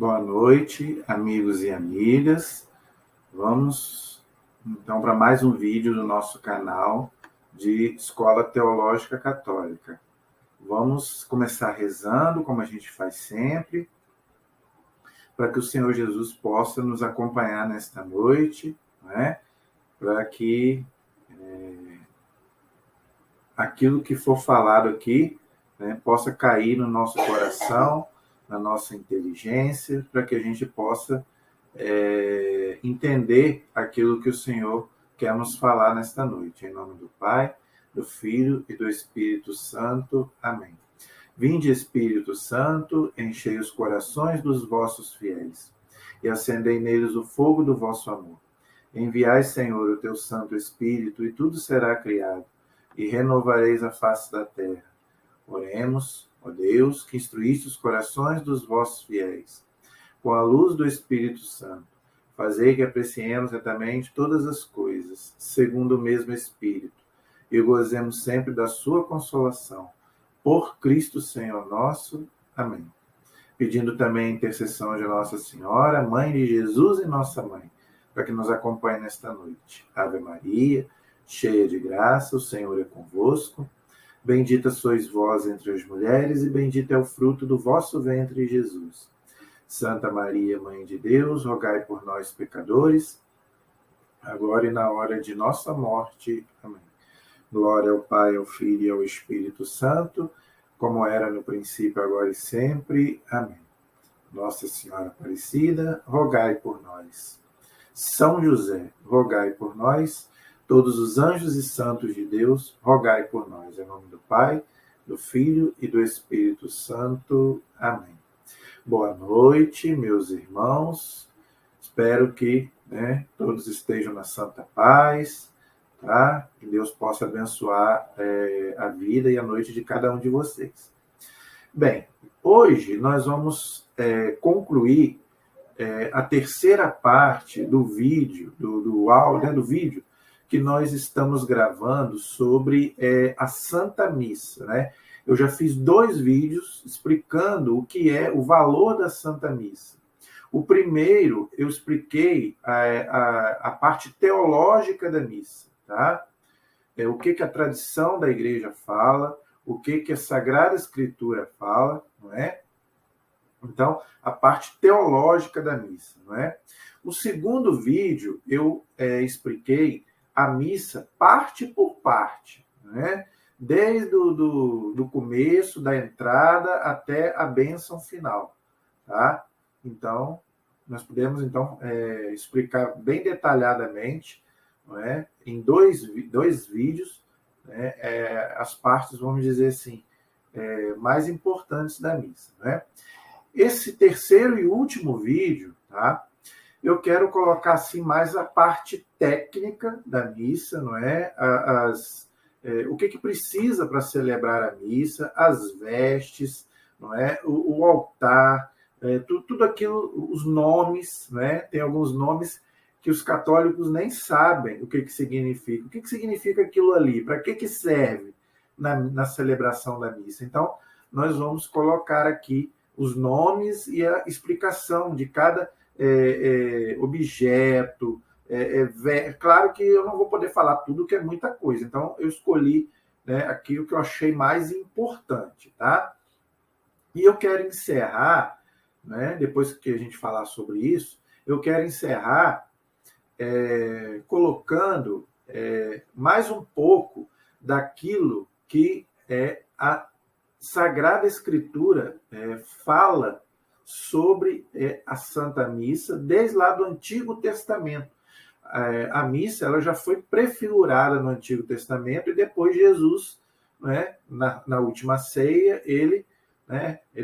Boa noite, amigos e amigas. Vamos, então, para mais um vídeo do nosso canal de Escola Teológica Católica. Vamos começar rezando, como a gente faz sempre, para que o Senhor Jesus possa nos acompanhar nesta noite, né? Para que aquilo que for falado aqui, né, possa cair no nosso coração, na nossa inteligência, para que a gente possa entender aquilo que o Senhor quer nos falar nesta noite. Em nome do Pai, do Filho e do Espírito Santo. Amém. Vinde, Espírito Santo, enchei os corações dos vossos fiéis e acendei neles o fogo do vosso amor. Enviai, Senhor, o teu Santo Espírito, e tudo será criado, e renovareis a face da terra. Oremos, ó Deus, que instruíste os corações dos vossos fiéis, com a luz do Espírito Santo. Fazei que apreciemos retamente todas as coisas, segundo o mesmo Espírito, e gozemos sempre da sua consolação. Por Cristo Senhor nosso. Amém. Pedindo também a intercessão de Nossa Senhora, Mãe de Jesus e Nossa Mãe, para que nos acompanhe nesta noite. Ave Maria, cheia de graça, o Senhor é convosco. Bendita sois vós entre as mulheres, e bendito é o fruto do vosso ventre, Jesus. Santa Maria, Mãe de Deus, rogai por nós, pecadores, agora e na hora de nossa morte. Amém. Glória ao Pai, ao Filho e ao Espírito Santo, como era no princípio, agora e sempre. Amém. Nossa Senhora Aparecida, rogai por nós. São José, rogai por nós. Todos os anjos e santos de Deus, rogai por nós. Em nome do Pai, do Filho e do Espírito Santo. Amém. Boa noite, meus irmãos. Espero que todos estejam na santa paz, tá? Que Deus possa abençoar a vida e a noite de cada um de vocês. Bem, hoje nós vamos concluir a terceira parte do vídeo, do áudio, do vídeo que nós estamos gravando sobre a Santa Missa, né? Eu já fiz 2 vídeos explicando o que é o valor da Santa Missa. O primeiro, eu expliquei a parte teológica da missa, tá? O que a tradição da igreja fala, o que a Sagrada Escritura fala, não é? Então, a parte teológica da missa, não é? O segundo vídeo, eu expliquei a missa parte por parte, né? Desde do começo, da entrada, até a bênção final, tá? Então, nós podemos explicar bem detalhadamente, não é? Em dois vídeos, né? As partes, vamos dizer assim, mais importantes da missa, né? Esse terceiro e último vídeo, tá? Eu quero colocar assim mais a parte técnica da missa, não é? O que precisa para celebrar a missa, as vestes, não é? O altar, tudo aquilo, os nomes, né? Tem alguns nomes que os católicos nem sabem o que significa. O que significa aquilo ali? Para que serve na celebração da missa? Então, nós vamos colocar aqui os nomes e a explicação de cada objeto. Claro que eu não vou poder falar tudo, que é muita coisa. Então, eu escolhi aqui o que eu achei mais importante, tá? E eu quero encerrar, né, depois que a gente falar sobre isso, eu quero encerrar colocando mais um pouco daquilo que a Sagrada Escritura fala sobre a Santa Missa desde lá do Antigo Testamento. A missa ela já foi prefigurada no Antigo Testamento, e depois Jesus, né, na última ceia, ele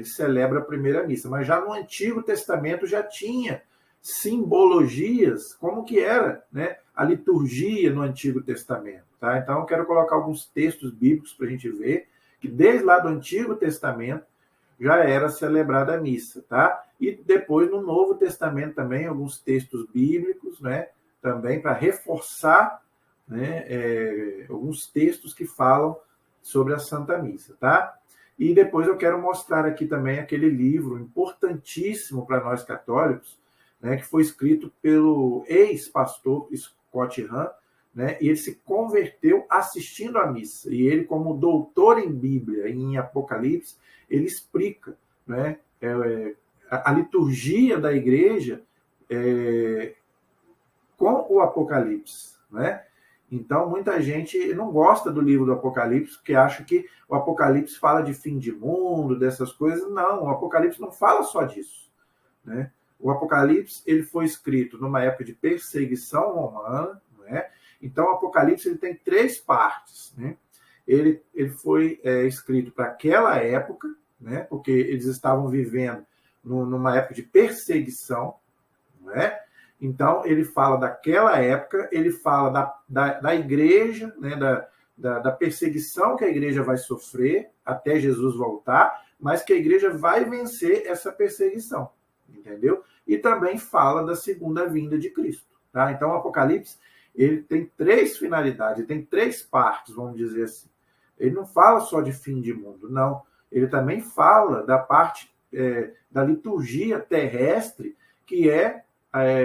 celebra a primeira missa. Mas já no Antigo Testamento já tinha simbologias, como que era, né, a liturgia no Antigo Testamento. Tá? Então eu quero colocar alguns textos bíblicos para a gente ver que desde lá do Antigo Testamento já era celebrada a missa, tá? E depois no Novo Testamento também alguns textos bíblicos, né? Também para reforçar, né? Alguns textos que falam sobre a Santa Missa, tá? E depois eu quero mostrar aqui também aquele livro importantíssimo para nós católicos, né, que foi escrito pelo ex-pastor Scott Hahn, né, e ele se converteu assistindo à missa. E ele, como doutor em Bíblia e em Apocalipse, ele explica, né, a liturgia da igreja com o Apocalipse, né? Então, muita gente não gosta do livro do Apocalipse, porque acha que o Apocalipse fala de fim de mundo, dessas coisas. Não, o Apocalipse não fala só disso, né? O Apocalipse ele foi escrito numa época de perseguição romana, né? Então, o Apocalipse ele tem 3 partes, né? Ele foi escrito para aquela época, né? Porque eles estavam vivendo numa época de perseguição, né? Então, ele fala daquela época, ele fala da igreja, né, da perseguição que a igreja vai sofrer até Jesus voltar, mas que a igreja vai vencer essa perseguição, entendeu? E também fala da segunda vinda de Cristo. Tá? Então, o Apocalipse ele tem 3 finalidades, ele tem 3 partes, vamos dizer assim. Ele não fala só de fim de mundo, não. Ele também fala da parte da liturgia terrestre, que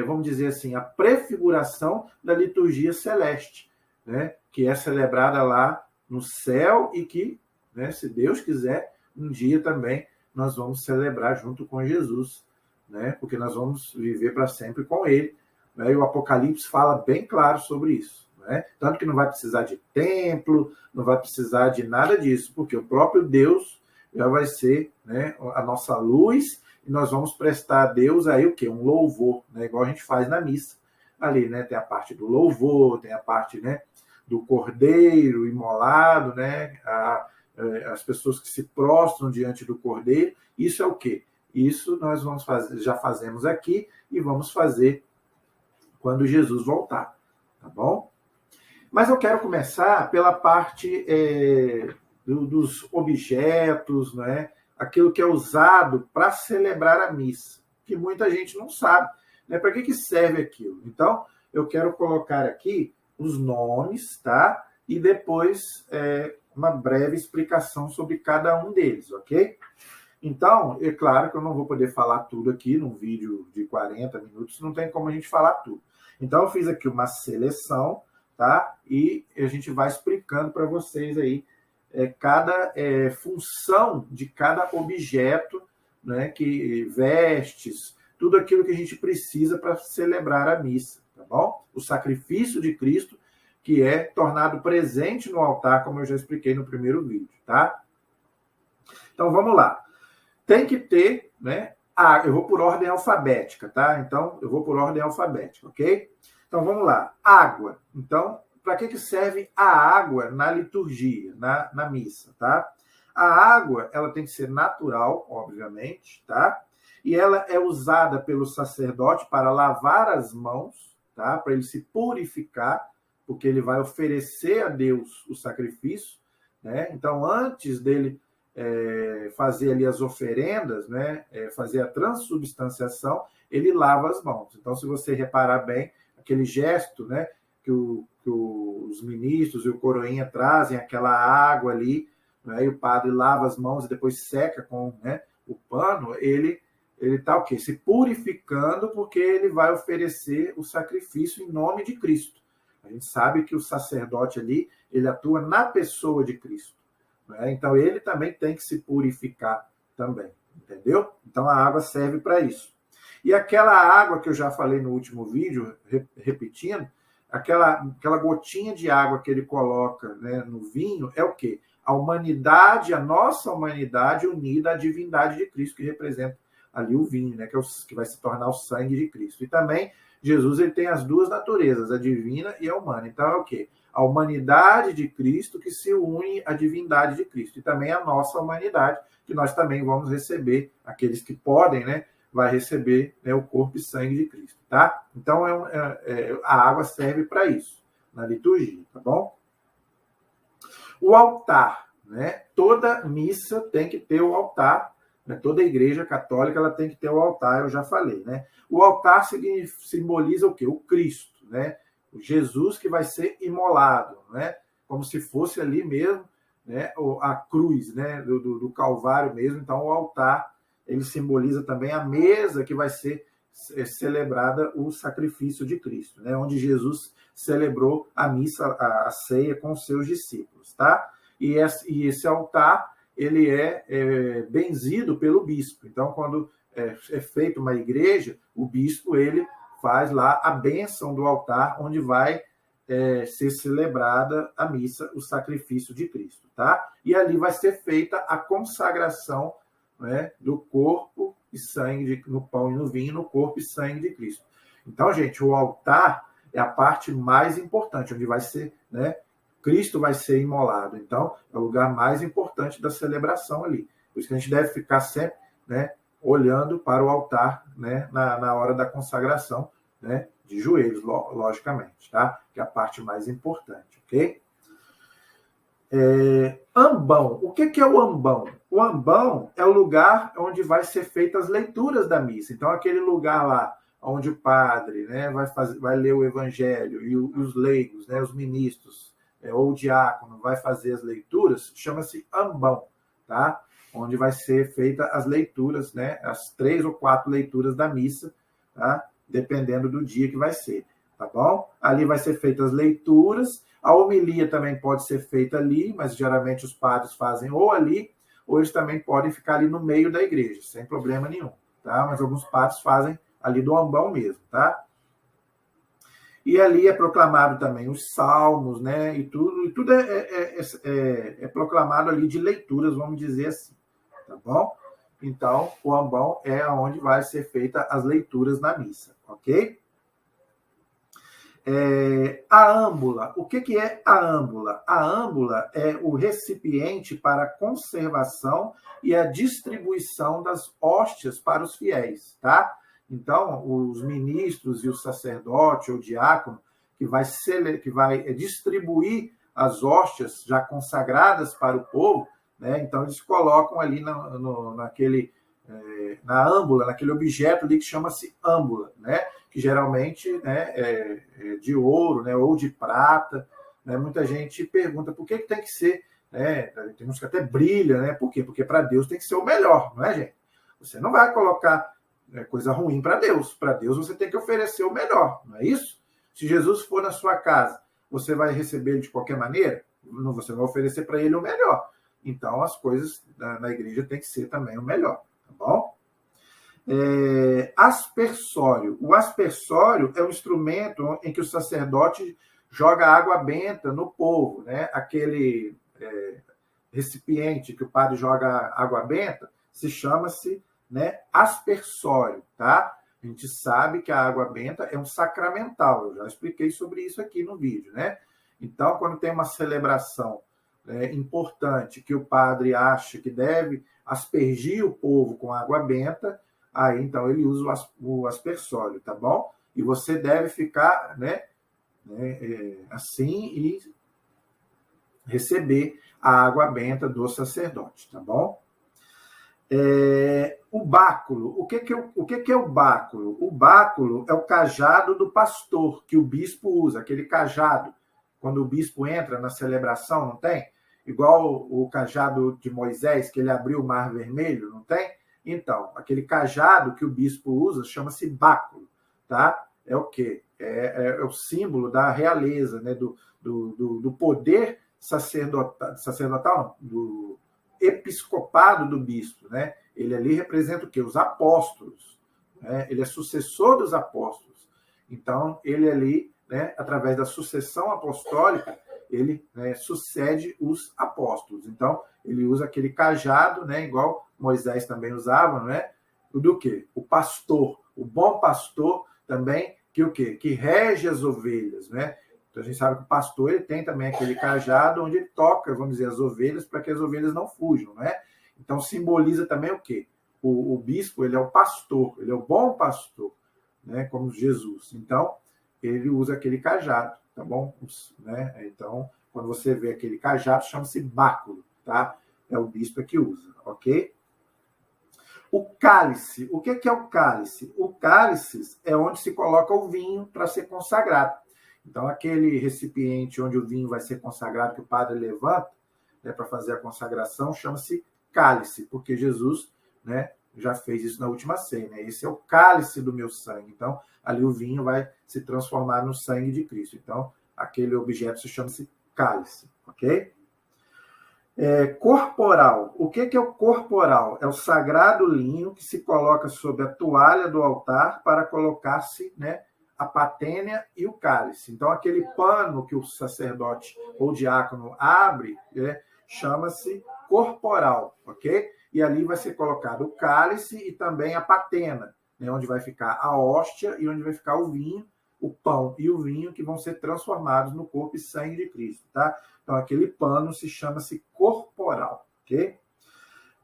vamos dizer assim, a prefiguração da liturgia celeste, né? Que é celebrada lá no céu e que, né, se Deus quiser, um dia também nós vamos celebrar junto com Jesus, né? Porque nós vamos viver para sempre com Ele. Né? E o Apocalipse fala bem claro sobre isso. Né? Tanto que não vai precisar de templo, não vai precisar de nada disso, porque o próprio Deus já vai ser, né, a nossa luz, e nós vamos prestar a Deus aí o quê? Um louvor, né? Igual a gente faz na missa. Ali, né? Tem a parte do louvor, tem a parte, né, do cordeiro imolado, né? As pessoas que se prostram diante do cordeiro. Isso é o quê? Isso nós vamos fazer, já fazemos aqui e vamos fazer quando Jesus voltar, tá bom? Mas eu quero começar pela parte dos objetos, né? Aquilo que é usado para celebrar a missa, que muita gente não sabe, né? Para que serve aquilo? Então, eu quero colocar aqui os nomes, tá? E depois uma breve explicação sobre cada um deles, ok? Então, é claro que eu não vou poder falar tudo aqui num vídeo de 40 minutos, não tem como a gente falar tudo. Então, eu fiz aqui uma seleção, tá? E a gente vai explicando para vocês aí cada função de cada objeto, né, que vestes, tudo aquilo que a gente precisa para celebrar a missa, tá bom? O sacrifício de Cristo, que é tornado presente no altar, como eu já expliquei no primeiro vídeo, tá? Então, vamos lá. Tem que ter, né? Eu vou por ordem alfabética, tá? Então, eu vou por ordem alfabética, ok? Então, vamos lá. Água. Então, para que serve a água na liturgia, na missa, tá? A água, ela tem que ser natural, obviamente, tá? E ela é usada pelo sacerdote para lavar as mãos, tá? Para ele se purificar, porque ele vai oferecer a Deus o sacrifício, né? Então, antes dele fazer ali as oferendas, né? Fazer a transubstanciação, ele lava as mãos. Então, se você reparar bem, aquele gesto, né? Que os ministros e o coroinha trazem aquela água ali, né, e o padre lava as mãos e depois seca com, né, o pano, ele está o quê? Se purificando, porque ele vai oferecer o sacrifício em nome de Cristo. A gente sabe que o sacerdote ali, ele atua na pessoa de Cristo. Né? Então, ele também tem que se purificar também, entendeu? Então, a água serve para isso. E aquela água que eu já falei no último vídeo, repetindo, aquela gotinha de água que ele coloca, né, no vinho, é o quê? A humanidade, a nossa humanidade unida à divindade de Cristo, que representa ali o vinho, né, que vai se tornar o sangue de Cristo. E também, Jesus ele tem as duas naturezas, a divina e a humana. Então, é o quê? A humanidade de Cristo que se une à divindade de Cristo. E também a nossa humanidade, que nós também vamos receber, aqueles que podem, né, vai receber, né, o corpo e sangue de Cristo, tá? Então, a água serve para isso, na liturgia, tá bom? O altar, né? Toda missa tem que ter o altar, né? Toda igreja católica ela tem que ter o altar, eu já falei, né? O altar simboliza o quê? O Cristo, né? O Jesus que vai ser imolado, né? Como se fosse ali mesmo, né, a cruz, né, do Calvário mesmo. Então, o altar, ele simboliza também a mesa que vai ser celebrada o sacrifício de Cristo, né, onde Jesus celebrou a missa, a ceia com os seus discípulos, tá? E esse altar, ele é benzido pelo bispo. Então, quando é feita uma igreja, o bispo, ele faz lá a bênção do altar, onde vai ser celebrada a missa, o sacrifício de Cristo, tá? E ali vai ser feita a consagração, né, do corpo e sangue, no pão e no vinho, no corpo e sangue de Cristo. Então, gente, o altar é a parte mais importante, onde vai ser, né, Cristo vai ser imolado. Então, é o lugar mais importante da celebração ali. Por isso que a gente deve ficar sempre, né, olhando para o altar, né, na hora da consagração, né, de joelhos, logicamente, tá? Que é a parte mais importante, ok? Ambão. O que é o ambão? O ambão é o lugar onde vai ser feitas as leituras da missa. Então, aquele lugar lá onde o padre, né, vai ler o evangelho e os leigos, né, os ministros, ou o diácono vai fazer as leituras, chama-se ambão, tá? Onde vai ser feita as leituras, né, as 3 ou 4 leituras da missa, tá? Dependendo do dia que vai ser, tá bom? Ali vai ser feitas as leituras, a homilia também pode ser feita ali, mas geralmente os padres fazem ou ali, ou eles também podem ficar ali no meio da igreja, sem problema nenhum, tá? Mas alguns padres fazem ali do ambão mesmo, tá? E ali é proclamado também os salmos, né? E tudo é proclamado ali de leituras, vamos dizer assim, tá bom? Então, o ambão é onde vai ser feita as leituras na missa, ok? A âmbula. O que é a âmbula? A âmbula é o recipiente para a conservação e a distribuição das hóstias para os fiéis, tá? Então, os ministros e o sacerdote ou diácono que vai distribuir as hóstias já consagradas para o povo, né? Então, eles colocam ali na âmbula, naquele objeto ali que chama-se âmbula, né? Que geralmente, né, é de ouro, né, ou de prata, né? Muita gente pergunta por que tem que ser, né? Tem uns que até brilha, né? Por quê? Porque para Deus tem que ser o melhor, não é, gente? Você não vai colocar coisa ruim para Deus. Para Deus você tem que oferecer o melhor, não é isso? Se Jesus for na sua casa, você vai receber ele de qualquer maneira? Não, você vai oferecer para ele o melhor. Então as coisas na igreja tem que ser também o melhor, tá bom? Aspersório. O aspersório é um instrumento em que o sacerdote joga água benta no povo, né? Aquele recipiente que o padre joga água benta chama-se, né, aspersório, tá? A gente sabe que a água benta é um sacramental. Eu já expliquei sobre isso aqui no vídeo, né? Então, quando tem uma celebração importante que o padre acha que deve aspergir o povo com água benta, aí então ele usa o aspersório, tá bom? E você deve ficar, né, assim e receber a água benta do sacerdote, tá bom? O báculo. O que é o báculo? O báculo é o cajado do pastor que o bispo usa, aquele cajado. Quando o bispo entra na celebração, não tem? Igual o cajado de Moisés, que ele abriu o Mar Vermelho, não tem? Então, aquele cajado que o bispo usa chama-se báculo, tá? É o quê? É o símbolo da realeza, né? do poder sacerdotal, não, do episcopado do bispo, né? Ele ali representa o quê? Os apóstolos, né? Ele é sucessor dos apóstolos. Então, ele ali, né, através da sucessão apostólica, ele, né, sucede os apóstolos. Então, ele usa aquele cajado, né, igual Moisés também usava, né? Do quê? O pastor, o bom pastor também, que o quê? Que rege as ovelhas, né? Então, a gente sabe que o pastor ele tem também aquele cajado onde ele toca, vamos dizer, as ovelhas para que as ovelhas não fujam, né? Então, simboliza também o quê? O bispo, ele é o pastor, ele é o bom pastor, né? Como Jesus. Então, ele usa aquele cajado, tá bom? Né? Então, quando você vê aquele cajado, chama-se báculo, tá? É o bispo que usa, ok? O cálice. O que é o cálice? O cálice é onde se coloca o vinho para ser consagrado. Então, aquele recipiente onde o vinho vai ser consagrado, que o padre levanta, né, para fazer a consagração, chama-se cálice, porque Jesus, né, já fez isso na última ceia. Né? Esse é o cálice do meu sangue. Então, ali o vinho vai se transformar no sangue de Cristo. Então, aquele objeto se chama-se cálice, ok? Corporal. O que é o corporal? É o sagrado linho que se coloca sobre a toalha do altar para colocar-se, né, a patênia e o cálice. Então, aquele pano que o sacerdote ou diácono abre, chama-se corporal, ok? E ali vai ser colocado o cálice e também a patena, né, onde vai ficar a hóstia e onde vai ficar o vinho, o pão e o vinho que vão ser transformados no corpo e sangue de Cristo, tá? Então, aquele pano chama-se corporal, ok?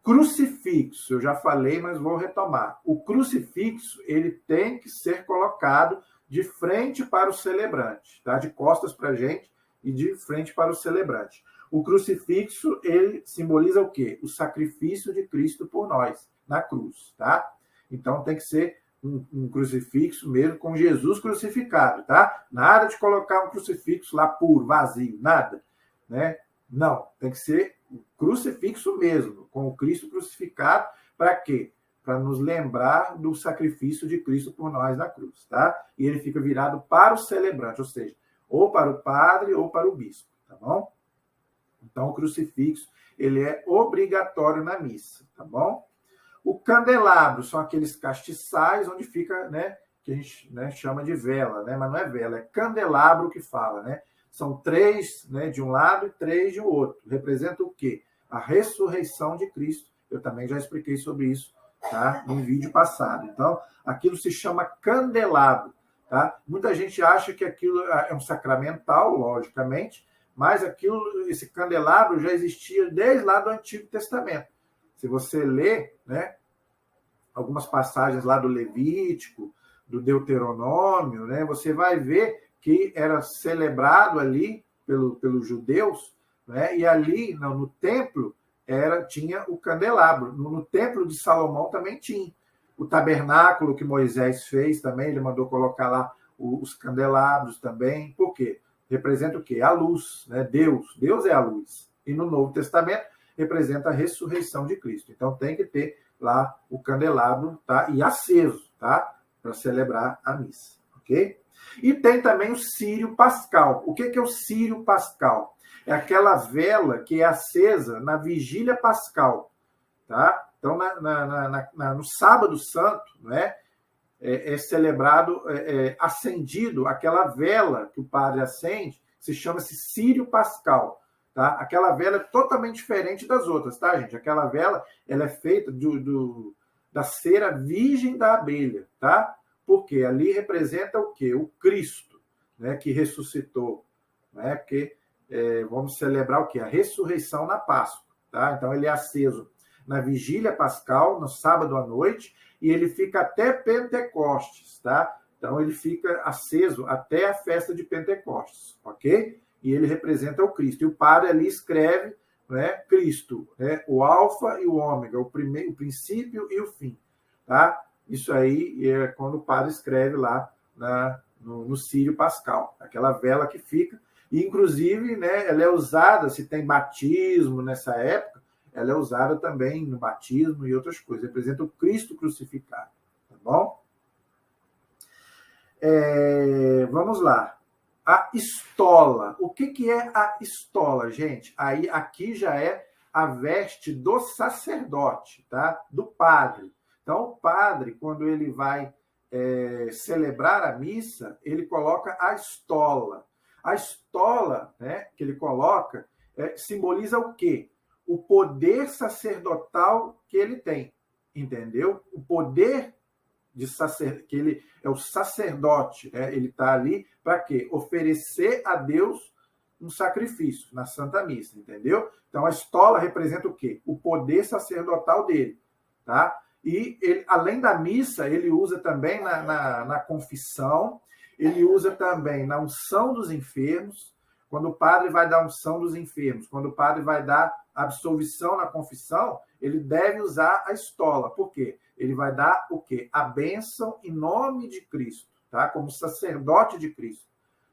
Crucifixo, eu já falei, mas vou retomar. O crucifixo, ele tem que ser colocado de frente para o celebrante, tá? De costas para a gente e de frente para o celebrante. O crucifixo, ele simboliza o quê? O sacrifício de Cristo por nós, na cruz, tá? Então, tem que ser um crucifixo mesmo com Jesus crucificado, tá? Nada de colocar um crucifixo lá puro, vazio, nada, né? Não, tem que ser um crucifixo mesmo, com o Cristo crucificado, para quê? Para nos lembrar do sacrifício de Cristo por nós na cruz, tá? E ele fica virado para o celebrante, ou seja, ou para o padre ou para o bispo, tá bom? Então, o crucifixo, ele é obrigatório na missa, tá bom? O candelabro são aqueles castiçais onde fica, né, que a gente, né, chama de vela, né, mas não é vela, é candelabro que fala, né? São 3, né, de um lado e 3 de outro. Representa o quê? A ressurreição de Cristo. Eu também já expliquei sobre isso, tá, no vídeo passado. Então, aquilo se chama candelabro, tá? Muita gente acha que aquilo é um sacramental, logicamente, mas aquilo, esse candelabro já existia desde lá do Antigo Testamento. Se você ler, né, algumas passagens lá do Levítico, do Deuteronômio, né, você vai ver que era celebrado ali pelos judeus, né, e ali no templo tinha o candelabro. No templo de Salomão também tinha. O tabernáculo que Moisés fez também, ele mandou colocar lá os candelabros também. Por quê? Representa o quê? A luz, né? Deus é a luz. E no Novo Testamento representa a ressurreição de Cristo. Então tem que ter lá o candelabro, tá? E aceso, tá? Para celebrar a missa, ok? E tem também o círio pascal. O que é o círio pascal? É aquela vela que é acesa na vigília pascal, tá? Então, no sábado santo, né, é celebrado, acendido aquela vela que o padre acende, se chama-se círio pascal. Tá? Aquela vela é totalmente diferente das outras, tá, gente? Aquela vela, ela é feita da cera virgem da abelha, tá? Porque ali representa o quê? O Cristo, né, que ressuscitou, né? Porque vamos celebrar o quê? A ressurreição na Páscoa, tá? Então ele é aceso na vigília pascal, no sábado à noite, e ele fica até Pentecostes, tá? Então ele fica aceso até a festa de Pentecostes, ok? E ele representa o Cristo. E o padre ali escreve, né, Cristo, né, o alfa e o ômega, o princípio e o fim. Tá? Isso aí é quando o padre escreve lá no círio pascal, aquela vela que fica. E, inclusive, né, ela é usada, se tem batismo nessa época, ela é usada também no batismo e outras coisas. Representa o Cristo crucificado. Tá bom? Vamos lá. A estola. O que é a estola, gente? Aqui já é a veste do sacerdote, tá? Do padre. Então, o padre, quando ele vai celebrar a missa, ele coloca a estola. A estola, né, que ele coloca simboliza o quê? O poder sacerdotal que ele tem, entendeu? O poder que ele é o sacerdote, né? Ele está ali para quê? Oferecer a Deus um sacrifício na Santa Missa, entendeu? Então a estola representa o quê? O poder sacerdotal dele, tá? E ele, além da missa, ele usa também na confissão, ele usa também na unção dos enfermos, quando o padre vai dar unção dos enfermos, quando o padre vai dar absolvição na confissão, ele deve usar a estola. Por quê? Ele vai dar o quê? A bênção em nome de Cristo, tá? Como sacerdote de Cristo.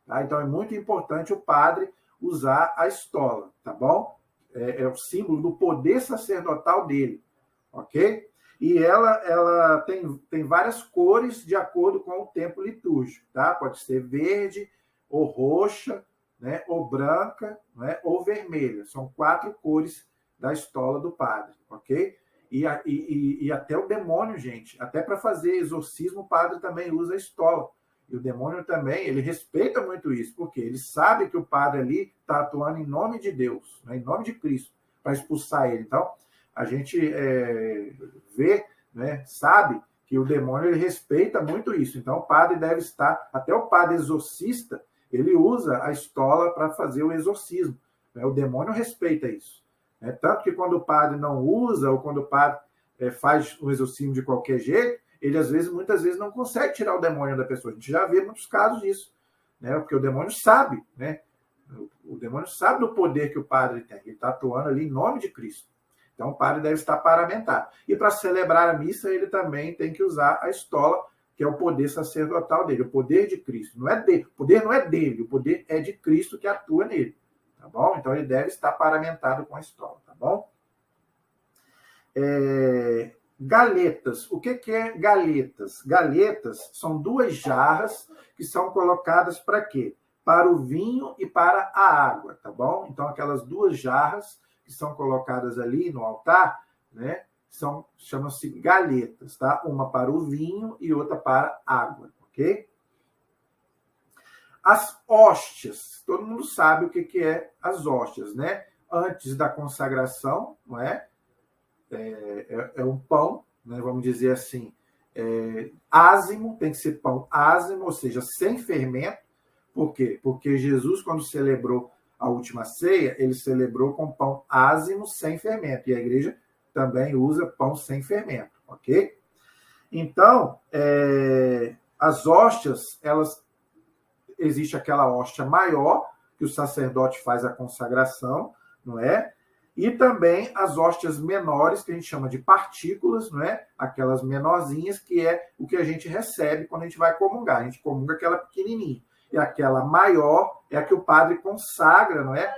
Tá? Então é muito importante o padre usar a estola, tá bom? é o símbolo do poder sacerdotal dele, ok? E ela tem várias cores de acordo com o tempo litúrgico, tá? Pode ser verde, ou roxa, né? Ou branca, né? Ou vermelha. São 4 cores da estola do padre, ok? E até o demônio, gente, até para fazer exorcismo, o padre também usa a estola. E o demônio também, ele respeita muito isso, porque ele sabe que o padre ali está atuando em nome de Deus, né? Em nome de Cristo, para expulsar ele. Então, a gente vê, né, sabe que o demônio ele respeita muito isso. Então, o padre deve estar, até o padre exorcista, ele usa a estola para fazer o exorcismo, né? O demônio respeita isso, né? Tanto que quando o padre não usa, ou quando o padre faz o exorcismo de qualquer jeito, ele muitas vezes não consegue tirar o demônio da pessoa. A gente já vê muitos casos disso, né? Porque o demônio sabe, né? O demônio sabe do poder que o padre tem. Ele está atuando ali em nome de Cristo. Então, o padre deve estar paramentado. E para celebrar a missa, ele também tem que usar a estola, que é o poder sacerdotal dele, o poder de Cristo. Não é dele, o poder não é dele, o poder é de Cristo que atua nele. Tá bom? Então, ele deve estar paramentado com a estola. Tá bom? Galetas. O que é galetas? Galetas são 2 jarras que são colocadas para quê? Para o vinho e para a água, tá bom? Então, aquelas 2 jarras que são colocadas ali no altar, né, chamam-se galetas, tá? Uma para o vinho e outra para a água, ok? As hóstias. Todo mundo sabe o que é as hóstias, né? Antes da consagração, não é? É um pão, né, vamos dizer assim, ázimo, tem que ser pão ázimo, ou seja, sem fermento. Por quê? Porque Jesus, quando celebrou a última ceia, ele celebrou com pão ázimo sem fermento. E a igreja também usa pão sem fermento, ok? Então, as hóstias, existe aquela hóstia maior, que o sacerdote faz a consagração, não é? E também as hóstias menores, que a gente chama de partículas, não é? Aquelas menorzinhas, que é o que a gente recebe quando a gente vai comungar. A gente comunga aquela pequenininha. E aquela maior é a que o padre consagra, não é?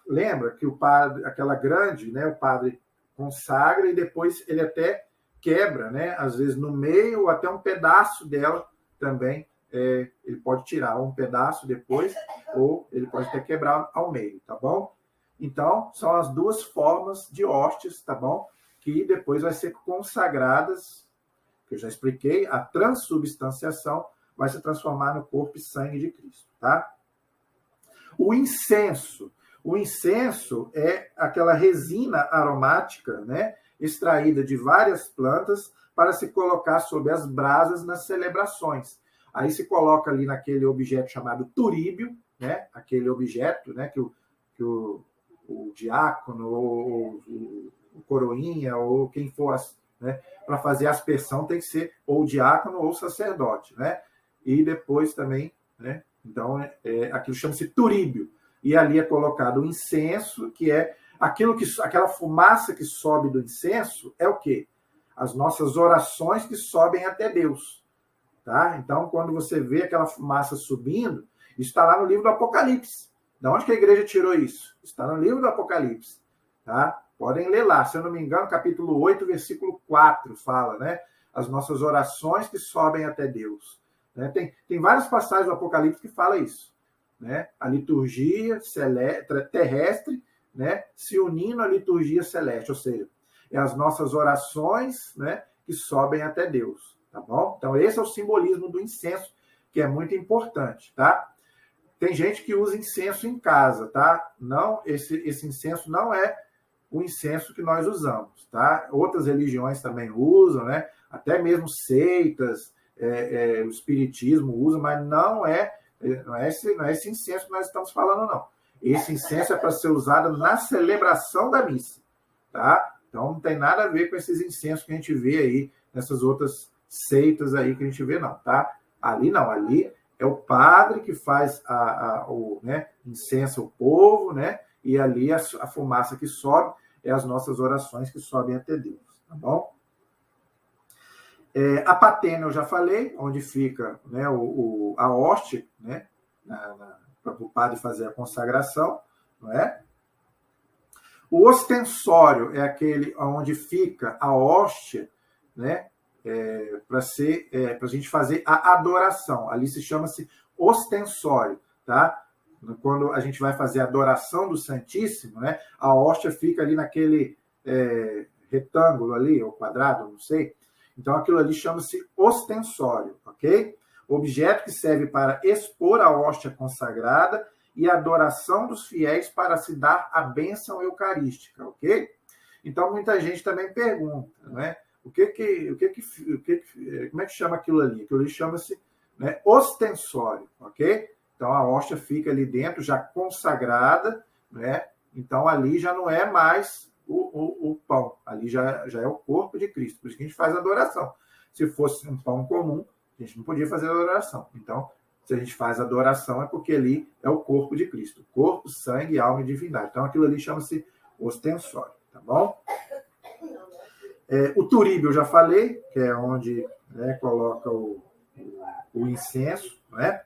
Lembra que o padre, aquela grande, né? O padre consagra e depois ele até quebra, né? Às vezes no meio ou até um pedaço dela também. Ele pode tirar um pedaço depois ou ele pode até quebrar ao meio, tá bom? Então, são as 2 formas de hóstias, tá bom? Que depois vai ser consagradas, que eu já expliquei, a transubstanciação vai se transformar no corpo e sangue de Cristo, tá? O incenso. O incenso é aquela resina aromática, né? Extraída de várias plantas para se colocar sob as brasas nas celebrações. Aí se coloca ali naquele objeto chamado turíbio, né? Aquele objeto, né? Que o diácono, ou o coroinha, ou quem for, né? Para fazer a aspersão tem que ser ou diácono ou sacerdote, né? E depois também, né? Então, aquilo chama-se turíbio. E ali é colocado o incenso, que é aquela fumaça que sobe do incenso, é o quê? As nossas orações que sobem até Deus. Tá? Então, quando você vê aquela fumaça subindo, isso está lá no livro do Apocalipse. De onde que a igreja tirou isso? Está no livro do Apocalipse. Tá? Podem ler lá. Se eu não me engano, capítulo 8, versículo 4, fala, né? As nossas orações que sobem até Deus. Né? Tem várias passagens do Apocalipse que falam isso. Né? A liturgia terrestre, né? Se unindo à liturgia celeste. Ou seja, é as nossas orações, né? Que sobem até Deus. Tá bom? Então, esse é o simbolismo do incenso, que é muito importante, tá? Tem gente que usa incenso em casa, tá? Não, esse incenso não é o incenso que nós usamos, tá? Outras religiões também usam, né? Até mesmo seitas, o espiritismo usa, mas não é esse incenso que nós estamos falando, não. Esse incenso é para ser usado na celebração da missa, tá? Então, não tem nada a ver com esses incensos que a gente vê aí, nessas outras seitas aí que a gente vê, não, tá? Ali não, ali é o padre que faz né, incensa o povo, né? E ali a fumaça que sobe é as nossas orações que sobem até Deus, tá bom? A patena eu já falei, onde fica, né, a hóstia, né? Para o padre fazer a consagração, não é? O ostensório é aquele onde fica a hóstia, né? Para a gente fazer a adoração. Ali se chama-se ostensório, tá? Quando a gente vai fazer a adoração do Santíssimo, né? A hóstia fica ali naquele retângulo ali, ou quadrado, não sei. Então, aquilo ali chama-se ostensório, ok? Objeto que serve para expor a hóstia consagrada e a adoração dos fiéis para se dar a bênção eucarística, ok? Então, muita gente também pergunta, né? Como é que chama aquilo ali? Aquilo ali chama-se, né, ostensório, ok? Então, a hóstia fica ali dentro, já consagrada, né? Então, ali já não é mais o pão, ali já é o corpo de Cristo, por isso que a gente faz a adoração. Se fosse um pão comum, a gente não podia fazer a adoração. Então, se a gente faz a adoração, é porque ali é o corpo de Cristo. Corpo, sangue, alma e divindade. Então, aquilo ali chama-se ostensório, tá bom? O turíbio eu já falei, que é onde, né, coloca o incenso, né?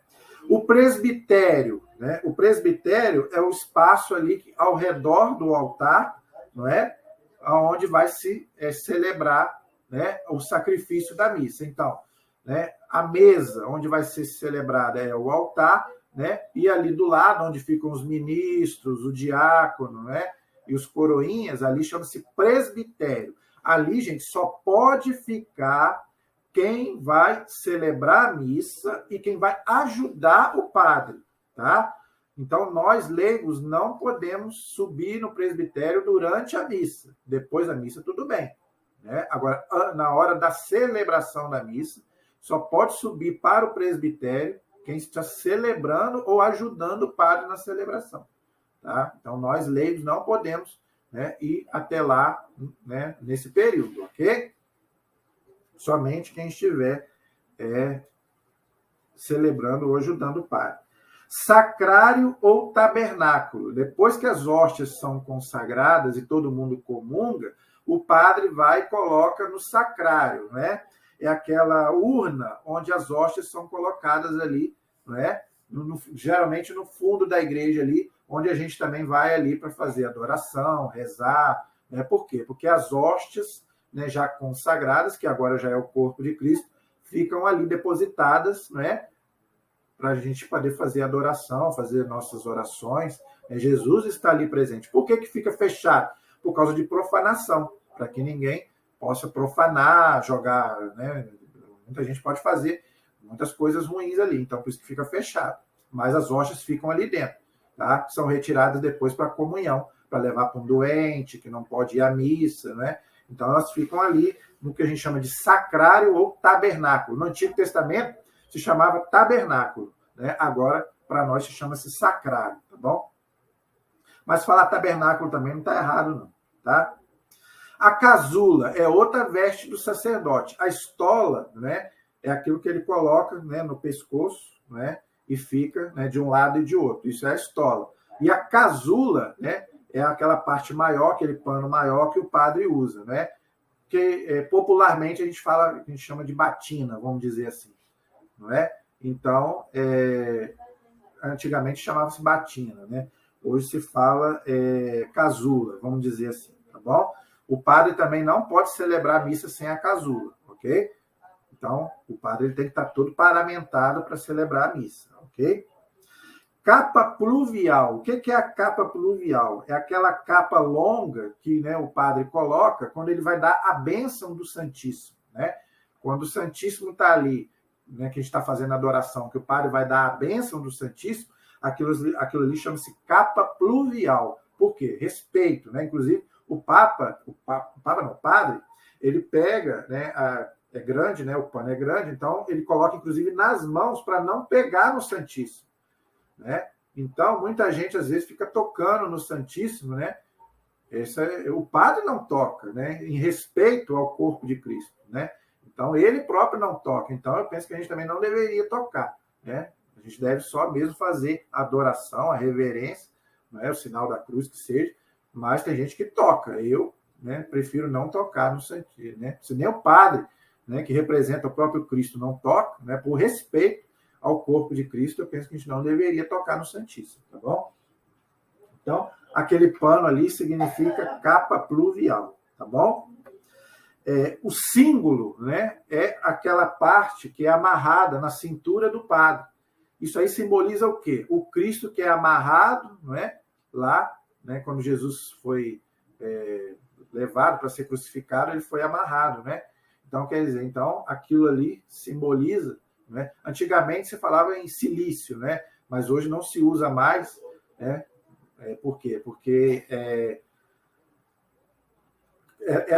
O presbitério, né? O presbitério é o espaço ali ao redor do altar, não é? Onde vai se celebrar, né, o sacrifício da missa. Então, né, a mesa onde vai ser celebrada é o altar, né? E ali do lado, onde ficam os ministros, o diácono, né? E os coroinhas, ali chama-se presbitério. Ali, gente, só pode ficar quem vai celebrar a missa e quem vai ajudar o padre, tá? Então, nós, leigos, não podemos subir no presbitério durante a missa. Depois da missa, tudo bem, né? Agora, na hora da celebração da missa, só pode subir para o presbitério quem está celebrando ou ajudando o padre na celebração, tá? Então, nós, leigos, não podemos, né, ir até lá, né, nesse período, ok? Somente quem estiver celebrando ou ajudando o padre. Sacrário ou tabernáculo. Depois que as hóstias são consagradas e todo mundo comunga, o padre vai e coloca no sacrário, né? É aquela urna onde as hóstias são colocadas ali, né? Geralmente no fundo da igreja ali, onde a gente também vai ali para fazer adoração, rezar, né? Por quê? Porque as hóstias, né, já consagradas, que agora já é o corpo de Cristo, ficam ali depositadas, né, para a gente poder fazer adoração, fazer nossas orações. Jesus está ali presente. Por que fica fechado? Por causa de profanação, para que ninguém possa profanar, jogar, né? Muita gente pode fazer muitas coisas ruins ali, então por isso que fica fechado. Mas as hóstias ficam ali dentro, tá? São retiradas depois para a comunhão, para levar para um doente que não pode ir à missa, né? Então, elas ficam ali no que a gente chama de sacrário ou tabernáculo. No Antigo Testamento, se chamava tabernáculo, né? Agora, para nós, se chama-se sacrário, tá bom? Mas falar tabernáculo também não está errado, não, tá? A casula é outra veste do sacerdote. A estola, né, é aquilo que ele coloca, né, no pescoço, né, e fica, né, de um lado e de outro. Isso é a estola. E a casula, né, é aquela parte maior, aquele pano maior que o padre usa, né? Que popularmente a gente chama de batina, vamos dizer assim, não é? Então, antigamente chamava-se batina, né? Hoje se fala casula, vamos dizer assim, tá bom? O padre também não pode celebrar a missa sem a casula, ok? Então, o padre ele tem que estar todo paramentado para celebrar a missa, ok? Capa pluvial. O que é a capa pluvial? É aquela capa longa que, né, o padre coloca quando ele vai dar a bênção do Santíssimo, né? Quando o Santíssimo está ali, né, que a gente está fazendo a adoração, que o padre vai dar a bênção do Santíssimo, aquilo ali chama-se capa pluvial. Por quê? Respeito, né? Inclusive, o padre, ele pega, né, é grande, né? O pano é grande, então ele coloca, inclusive, nas mãos para não pegar no Santíssimo, né? Então, muita gente, às vezes, fica tocando no Santíssimo, né? O padre não toca, né? Em respeito ao corpo de Cristo, né? Então, ele próprio não toca. Então, eu penso que a gente também não deveria tocar, né? A gente deve só mesmo fazer a adoração, a reverência, né? O sinal da cruz que seja, mas tem gente que toca. Eu, né, prefiro não tocar no Santíssimo, né? Se nem o padre, né, que representa o próprio Cristo, não toca, né? Por respeito ao corpo de Cristo, eu penso que a gente não deveria tocar no Santíssimo, tá bom? Então, aquele pano ali significa capa pluvial, tá bom? O símbolo, né, é aquela parte que é amarrada na cintura do padre. Isso aí simboliza o quê? O Cristo que é amarrado, não é? Lá, né, quando Jesus foi levado para ser crucificado, ele foi amarrado, né? Então, quer dizer, então, aquilo ali simboliza, né? Antigamente se falava em silício, né? Mas hoje não se usa mais, né? Por quê? Porque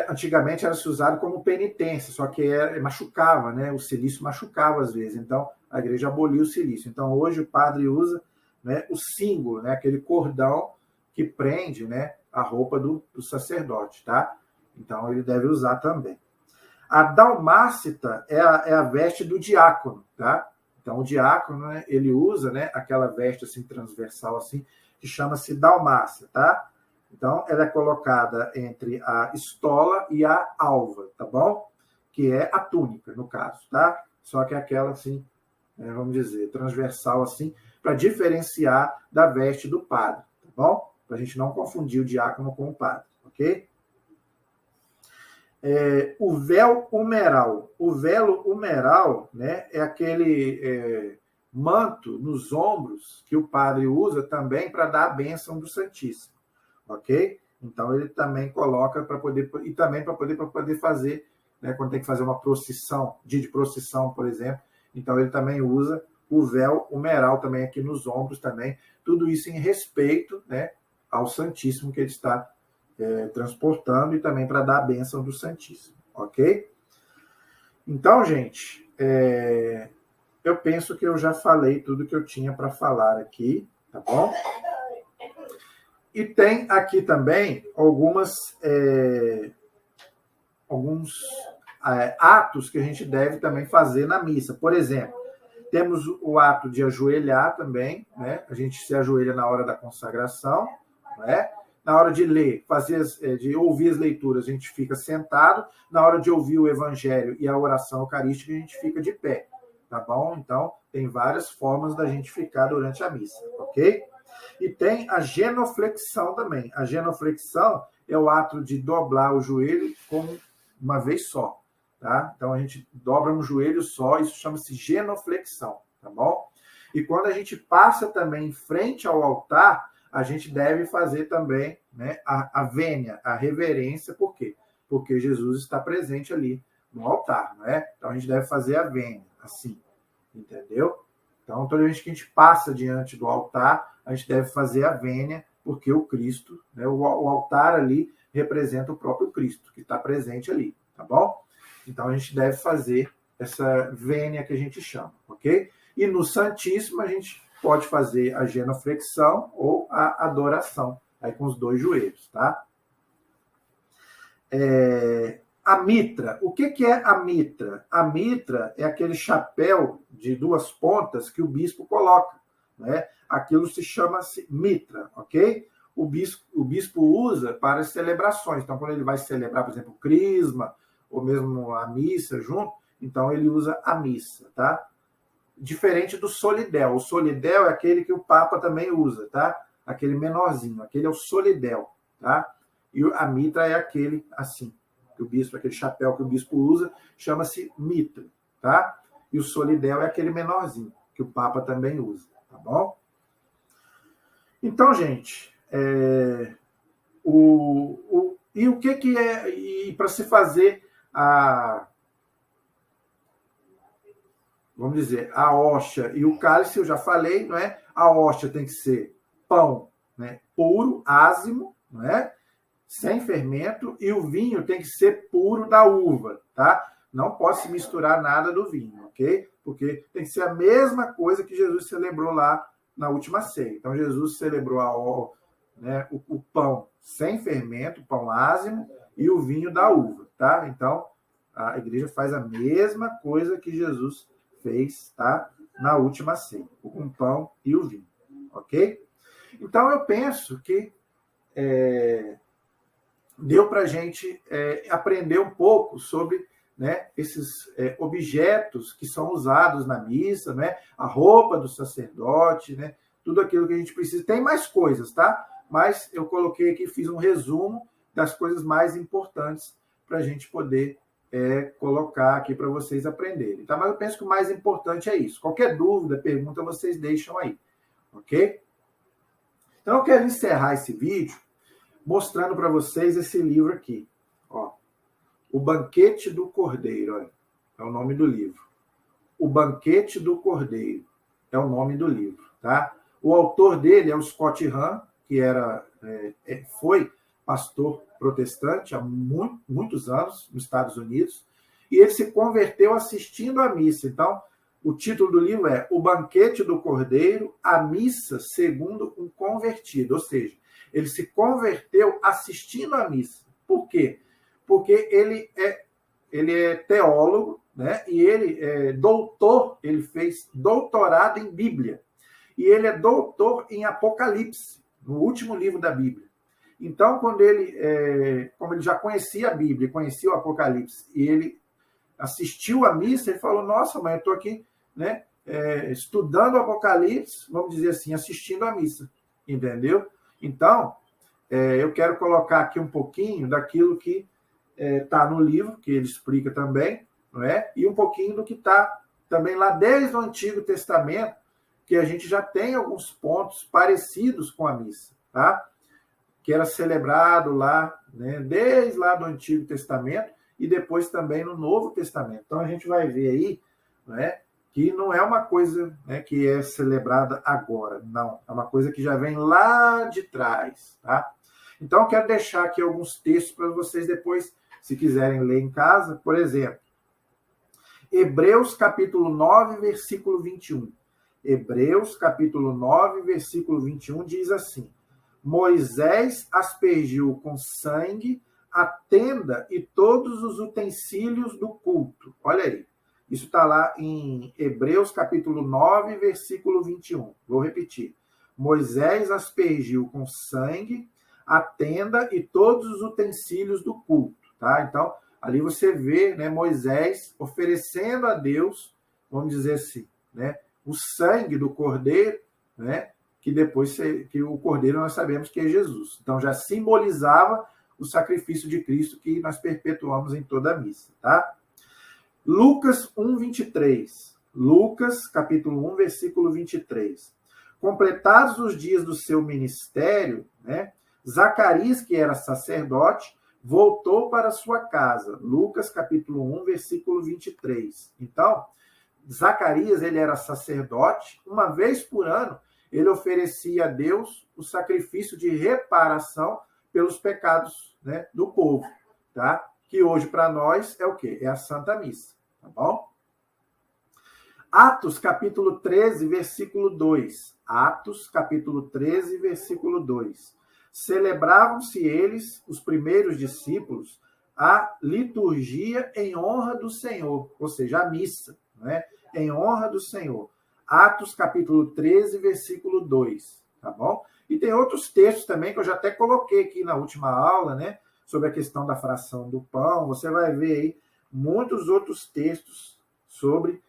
antigamente era se usado como penitência, só que machucava, né? O silício machucava às vezes, então a igreja aboliu o silício. Então hoje o padre usa, né, o símbolo, né, aquele cordão que prende, né, a roupa do sacerdote, tá? Então ele deve usar também. A dalmácita é a veste do diácono, tá? Então o diácono, né, ele usa, né, aquela veste assim transversal assim, que chama-se dalmácia, tá? Então, ela é colocada entre a estola e a alva, tá bom? Que é a túnica, no caso, tá? Só que é aquela, assim, vamos dizer, transversal, assim, para diferenciar da veste do padre, tá bom? Para a gente não confundir o diácono com o padre, ok? O véu humeral. O véu humeral, né, é aquele manto nos ombros que o padre usa também para dar a bênção do Santíssimo. Ok? Então ele também coloca para poder, e também para poder fazer, né, quando tem que fazer uma procissão, dia de procissão, por exemplo, então ele também usa o véu humeral também aqui nos ombros também, tudo isso em respeito, né, ao Santíssimo que ele está transportando e também para dar a bênção do Santíssimo, ok? Então, gente, eu penso que eu já falei tudo que eu tinha para falar aqui, tá bom? E tem aqui também alguns atos que a gente deve também fazer na missa. Por exemplo, temos o ato de ajoelhar também, né? A gente se ajoelha na hora da consagração, né? Na hora de ler, de ouvir as leituras, a gente fica sentado. Na hora de ouvir o evangelho e a oração eucarística, a gente fica de pé, tá bom? Então, tem várias formas da gente ficar durante a missa, ok? E tem a genuflexão também. A genuflexão é o ato de dobrar o joelho como uma vez só, tá? Então a gente dobra um joelho só, isso chama-se genuflexão, tá bom? E quando a gente passa também em frente ao altar, a gente deve fazer também, né, a vênia, a reverência, por quê? Porque Jesus está presente ali no altar, não é? Então a gente deve fazer a vênia, assim, entendeu? Então, toda vez que a gente passa diante do altar, a gente deve fazer a vênia, porque o Cristo, né, o altar ali representa o próprio Cristo, que está presente ali, tá bom? Então, a gente deve fazer essa vênia que a gente chama, ok? E no Santíssimo, a gente pode fazer a genuflexão ou a adoração, aí com os dois joelhos, tá? A mitra. O que é a mitra? A mitra é aquele chapéu de duas pontas que o bispo coloca, né? Aquilo se chama-se mitra, ok? O bispo usa para as celebrações. Então, quando ele vai celebrar, por exemplo, o crisma, ou mesmo a missa junto, então ele usa a missa, tá? Diferente do solidel. O solidel é aquele que o Papa também usa, tá? Aquele menorzinho. Aquele é o solidel, tá? E a mitra é aquele assim, que o bispo, aquele chapéu que o bispo usa, chama-se mitra, tá? E o solidel é aquele menorzinho, que o Papa também usa, tá bom? Então, gente, e o que é, e para se fazer vamos dizer, a hóstia e o cálice, eu já falei, não é? A hóstia tem que ser pão, né, puro, ázimo, não é? Sem fermento, e o vinho tem que ser puro da uva, tá? Não pode se misturar nada do vinho, ok? Porque tem que ser a mesma coisa que Jesus celebrou lá na última ceia. Então, Jesus celebrou o pão sem fermento, pão ázimo, e o vinho da uva, tá? Então, a igreja faz a mesma coisa que Jesus fez, tá? Na última ceia, o pão e o vinho, ok? Então, eu penso que deu para a gente aprender um pouco sobre, né, esses objetos que são usados na missa, né, a roupa do sacerdote, né, tudo aquilo que a gente precisa. Tem mais coisas, tá? mas eu coloquei aqui, fiz um resumo das coisas mais importantes para a gente poder colocar aqui para vocês aprenderem. Tá? Mas eu penso que o mais importante é isso. Qualquer dúvida, pergunta, vocês deixam aí, ok? Então, eu quero encerrar esse vídeo mostrando para vocês esse livro aqui. Ó, O Banquete do Cordeiro, olha, é o nome do livro. O Banquete do Cordeiro é o nome do livro. Tá? O autor dele é o Scott Hahn, que foi pastor protestante há muitos anos nos Estados Unidos, e ele se converteu assistindo à missa. Então, o título do livro é O Banquete do Cordeiro, a missa segundo um convertido. Ou seja, ele se converteu assistindo à missa. Por quê? Porque ele é teólogo, né? E ele é doutor, ele fez doutorado em Bíblia. E ele é doutor em Apocalipse, no último livro da Bíblia. Então, como ele já conhecia a Bíblia, conhecia o Apocalipse, e ele assistiu à missa, ele falou, nossa, mãe, eu estou aqui, né, estudando o Apocalipse, vamos dizer assim, assistindo à missa, entendeu? Então, eu quero colocar aqui um pouquinho daquilo que está no livro, que ele explica também, não é? E um pouquinho do que está também lá desde o Antigo Testamento, que a gente já tem alguns pontos parecidos com a missa, tá? Que era celebrado lá, né, desde lá do Antigo Testamento e depois também no Novo Testamento. Então a gente vai ver aí, né, que não é uma coisa, né, que é celebrada agora, não. É uma coisa que já vem lá de trás, tá? Então eu quero deixar aqui alguns textos para vocês depois, se quiserem ler em casa. Por exemplo, Hebreus capítulo 9, versículo 21. Hebreus capítulo 9, versículo 21 diz assim: Moisés aspergiu com sangue a tenda e todos os utensílios do culto. Olha aí. Isso está lá em Hebreus capítulo 9, versículo 21. Vou repetir. Moisés aspergiu com sangue a tenda e todos os utensílios do culto. Tá? Então, ali você vê, né, Moisés oferecendo a Deus, vamos dizer assim, né, o sangue do cordeiro, né, que depois que o cordeiro nós sabemos que é Jesus. Então já simbolizava o sacrifício de Cristo que nós perpetuamos em toda a missa, tá? Lucas 1, 23. Lucas, capítulo 1, versículo 23. Completados os dias do seu ministério, né, Zacarias, que era sacerdote, voltou para sua casa. Lucas, capítulo 1, versículo 23. Então, Zacarias, ele era sacerdote, uma vez por ano, ele oferecia a Deus o sacrifício de reparação pelos pecados, né, do povo, tá? Que hoje para nós é o quê? É a Santa Missa, tá bom? Atos, capítulo 13, versículo 2. Atos, capítulo 13, versículo 2. Celebravam-se eles, os primeiros discípulos, a liturgia em honra do Senhor, ou seja, a missa, né? Em honra do Senhor. Atos, capítulo 13, versículo 2, tá bom? E tem outros textos também que eu já até coloquei aqui na última aula, né? Sobre a questão da fração do pão. Você vai ver aí muitos outros textos sobre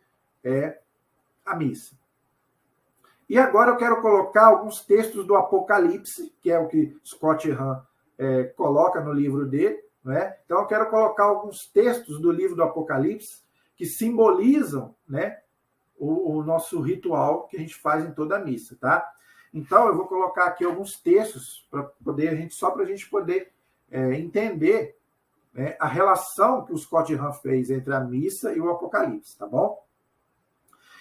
a missa. E agora eu quero colocar alguns textos do Apocalipse, que é o que Scott Hahn coloca no livro dele, né? Então eu quero colocar alguns textos do livro do Apocalipse que simbolizam, né, o nosso ritual que a gente faz em toda a missa, tá? Então, eu vou colocar aqui alguns textos para a gente poder entender, né, a relação que o Scott Hahn fez entre a missa e o Apocalipse, tá bom?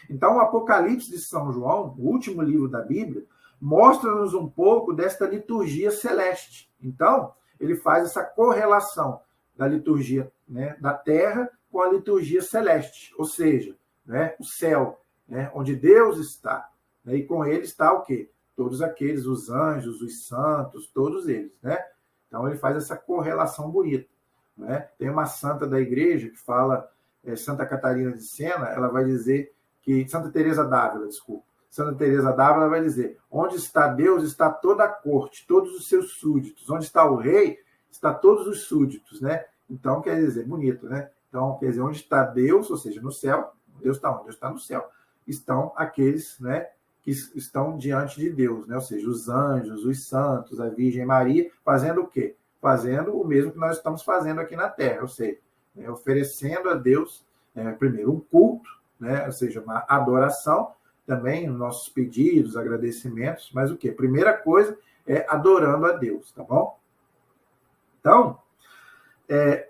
Então, o Apocalipse de São João, o último livro da Bíblia, mostra-nos um pouco desta liturgia celeste. Então, ele faz essa correlação da liturgia, né, da terra com a liturgia celeste, ou seja, né, o céu, né, onde Deus está, né, e com ele está o quê? Todos aqueles, os anjos, os santos, todos eles, né? Então ele faz essa correlação bonita, né? Tem uma santa da igreja que fala, Santa Catarina de Sena, ela vai dizer que, Santa Teresa d'Ávila, desculpa, Santa Teresa d'Ávila vai dizer, onde está Deus, está toda a corte, todos os seus súditos, onde está o rei, está todos os súditos, né? Então, quer dizer, bonito, né? Então, quer dizer, onde está Deus, ou seja, no céu, Deus está onde? Deus está no céu. Estão aqueles, né, que estão diante de Deus, né? Ou seja, os anjos, os santos, a Virgem Maria, fazendo o quê? Fazendo o mesmo que nós estamos fazendo aqui na Terra, ou seja, né, oferecendo a Deus, primeiro, um culto, né? Ou seja, uma adoração, também os nossos pedidos, agradecimentos, mas o quê? Primeira coisa é adorando a Deus, tá bom? Então,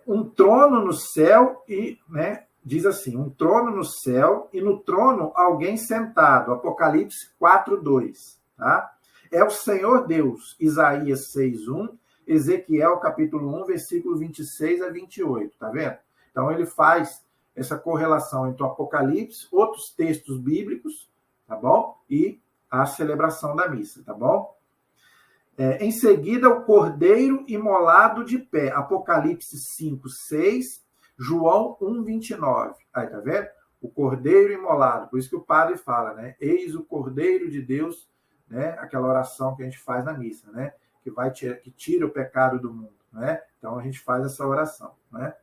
um trono no céu e, né, diz assim, um trono no céu e no trono alguém sentado, Apocalipse 4:2, tá? É o Senhor Deus, Isaías 6:1, Ezequiel capítulo 1, versículo 26 a 28, tá vendo? Então ele faz essa correlação entre o Apocalipse, outros textos bíblicos, tá bom? E a celebração da missa, tá bom? Em seguida, o cordeiro imolado de pé, Apocalipse 5:6, João 1:29. Aí, tá vendo? O cordeiro imolado, por isso que o padre fala, né? Eis o cordeiro de Deus, né? Aquela oração que a gente faz na missa, né? Que tira o pecado do mundo, né? Então a gente faz essa oração, né?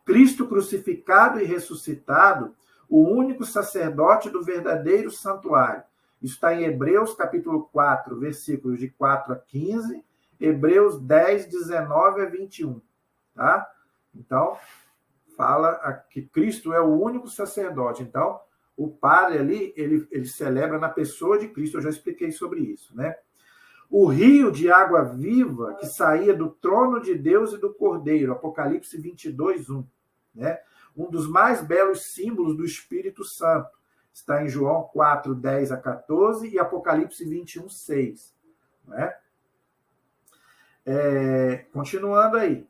Cristo crucificado e ressuscitado, o único sacerdote do verdadeiro santuário. Isso está em Hebreus capítulo 4, versículos de 4 a 15, Hebreus 10, 19 a 21. Tá? Então, fala que Cristo é o único sacerdote. Então, o padre ali, ele celebra na pessoa de Cristo. Eu já expliquei sobre isso, né? O rio de água viva que saía do trono de Deus e do Cordeiro, Apocalipse 22:1. Né? Um dos mais belos símbolos do Espírito Santo. Está em João 4, 10 a 14 e Apocalipse 21:6. Né? Continuando aí.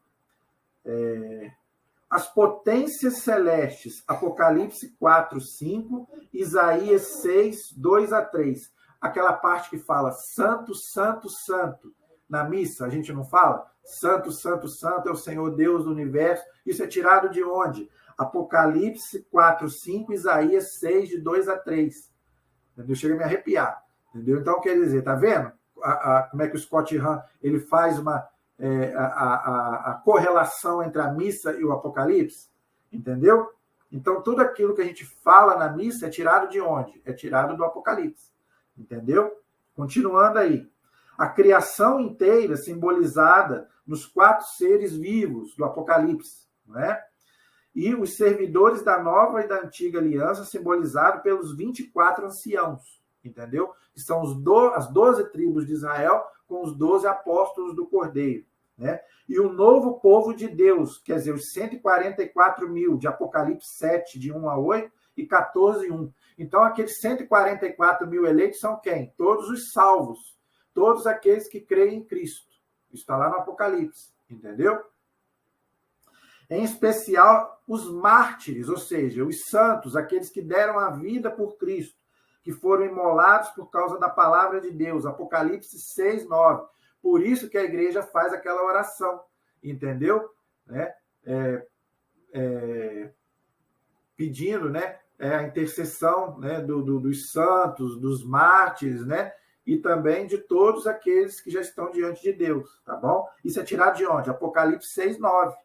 As potências celestes, Apocalipse 4:5, Isaías 6, 2 a 3. Aquela parte que fala santo, santo, santo. Na missa, a gente não fala? Santo, santo, santo é o Senhor Deus do universo. Isso é tirado de onde? Apocalipse 4:5, Isaías 6, de 2 a 3. Entendeu? Chega a me arrepiar. Entendeu? Então, quer dizer, tá vendo como é que o Scott Hahn ele faz a correlação entre a missa e o Apocalipse? Entendeu? Então, tudo aquilo que a gente fala na missa é tirado de onde? É tirado do Apocalipse. Entendeu? Continuando aí. A criação inteira simbolizada nos 4 seres vivos do Apocalipse, não é? E os servidores da nova e da antiga aliança simbolizados pelos 24 anciãos, entendeu? Que são as 12 tribos de Israel com os 12 apóstolos do Cordeiro, né? E o novo povo de Deus, quer dizer, os 144 mil de Apocalipse 7, de 1 a 8 e 14, 1. Então, aqueles 144 mil eleitos são quem? Todos os salvos, todos aqueles que creem em Cristo. Isso está lá no Apocalipse, entendeu? Em especial, os mártires, ou seja, os santos, aqueles que deram a vida por Cristo, que foram imolados por causa da palavra de Deus, Apocalipse 6, 9. Por isso que a igreja faz aquela oração, entendeu? Né? Pedindo, né, a intercessão, né, dos santos, dos mártires, né? E também de todos aqueles que já estão diante de Deus, tá bom? Isso é tirado de onde? Apocalipse 6, 9.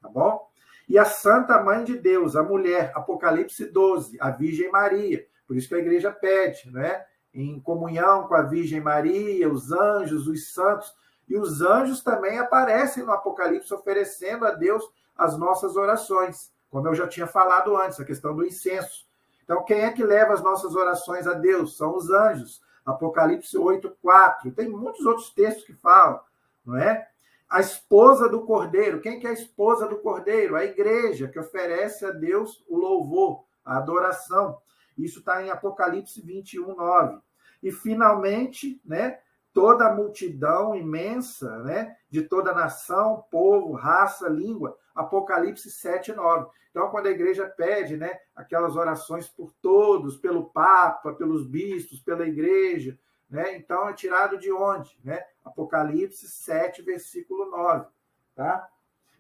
Tá bom? E a Santa Mãe de Deus, a mulher, Apocalipse 12, a Virgem Maria. Por isso que a igreja pede, né? Em comunhão com a Virgem Maria, os anjos, os santos. E os anjos também aparecem no Apocalipse oferecendo a Deus as nossas orações, como eu já tinha falado antes, a questão do incenso. Então, quem é que leva as nossas orações a Deus? São os anjos. Apocalipse 8, 4. Tem muitos outros textos que falam, não é? A esposa do Cordeiro. Quem que é a esposa do Cordeiro? A igreja, que oferece a Deus o louvor, a adoração. Isso está em Apocalipse 21, 9. E, finalmente, né, toda a multidão imensa, né, de toda nação, povo, raça, língua, Apocalipse 7, 9. Então, quando a igreja pede, né, aquelas orações por todos, pelo Papa, pelos bispos, pela igreja, né, então é tirado de onde? Né? Apocalipse 7, versículo 9. Tá?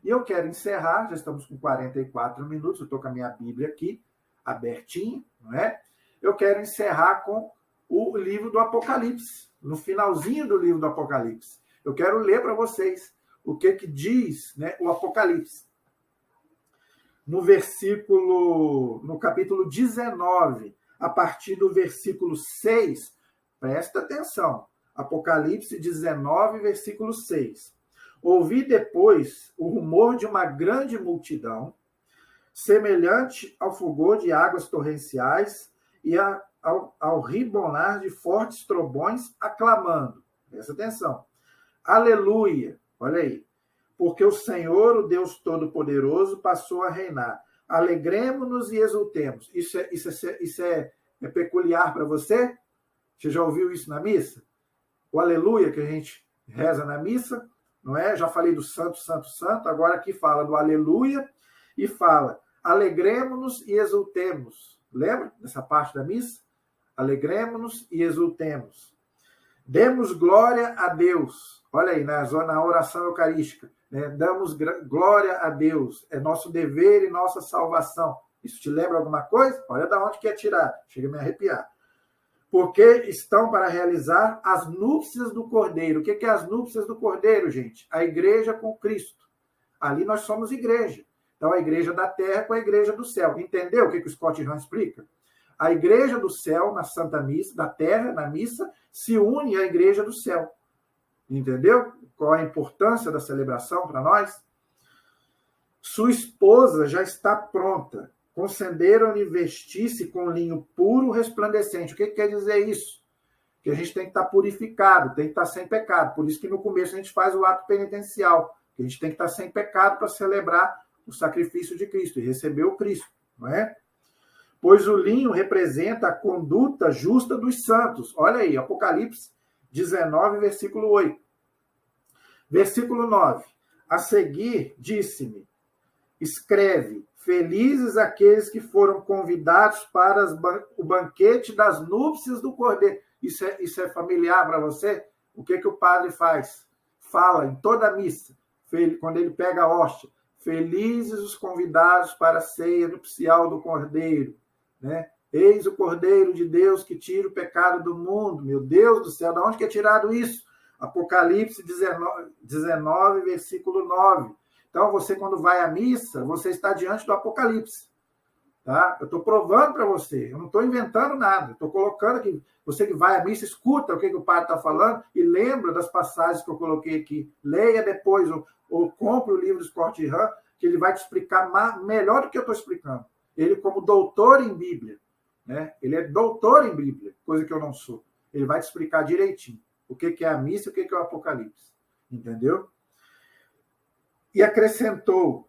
E eu quero encerrar, já estamos com 44 minutos, eu estou com a minha Bíblia aqui, abertinha, não é? Eu quero encerrar com o livro do Apocalipse, no finalzinho do livro do Apocalipse. Eu quero ler para vocês o que diz, né, o Apocalipse. No capítulo 19, a partir do versículo 6, Presta atenção. Apocalipse 19, versículo 6. Ouvi depois o rumor de uma grande multidão, semelhante ao fulgor de águas torrenciais e ao ribonar de fortes trovões, aclamando. Presta atenção. Aleluia. Olha aí. Porque o Senhor, o Deus Todo-Poderoso, passou a reinar. Alegremos-nos e exultemos. Isso é peculiar para você? Você já ouviu isso na missa? O aleluia que a gente reza na missa, não é? Já falei do santo, santo, santo, agora aqui fala do aleluia e fala alegremos-nos e exultemos. Lembra dessa parte da missa? Alegremos-nos e exultemos. Demos glória a Deus. Olha aí, na oração eucarística. Né? Damos glória a Deus. É nosso dever e nossa salvação. Isso te lembra alguma coisa? Olha de onde que é tirado. Chega a me arrepiar. Porque estão para realizar as núpcias do Cordeiro. O que é as núpcias do Cordeiro, gente? A igreja com Cristo. Ali nós somos igreja. Então, a igreja da terra com a igreja do céu. Entendeu o que o Scott Hahn explica? A igreja do céu, na Santa Missa, da terra, na missa, se une à igreja do céu. Entendeu? Qual a importância da celebração para nós? Sua esposa já está pronta. Concederam-lhe vestir-se com linho puro, resplandecente. O que quer dizer isso? Que a gente tem que estar purificado, tem que estar sem pecado. Por isso que no começo a gente faz o ato penitencial. Que a gente tem que estar sem pecado para celebrar o sacrifício de Cristo e receber o Cristo, não é? Pois o linho representa a conduta justa dos santos. Olha aí, Apocalipse 19, versículo 8. Versículo 9. A seguir, disse-me, escreve, felizes aqueles que foram convidados para o banquete das núpcias do Cordeiro. Isso é familiar para você? O que o padre faz? Fala em toda a missa, quando ele pega a hóstia, felizes os convidados para a ceia nupcial do Cordeiro. Né? Eis o Cordeiro de Deus que tira o pecado do mundo. Meu Deus do céu, de onde que é tirado isso? Apocalipse 19, versículo 9. Então, você, quando vai à missa, você está diante do Apocalipse. Tá? Eu estou provando para você, eu não estou inventando nada. Estou colocando aqui, você que vai à missa, escuta o que o padre está falando e lembra das passagens que eu coloquei aqui. Leia depois, ou compre o livro Scott Hahn, que ele vai te explicar melhor do que eu estou explicando. Ele, como doutor em Bíblia, né? Ele é doutor em Bíblia, coisa que eu não sou. Ele vai te explicar direitinho o que é a missa e o que é o Apocalipse. Entendeu? E acrescentou,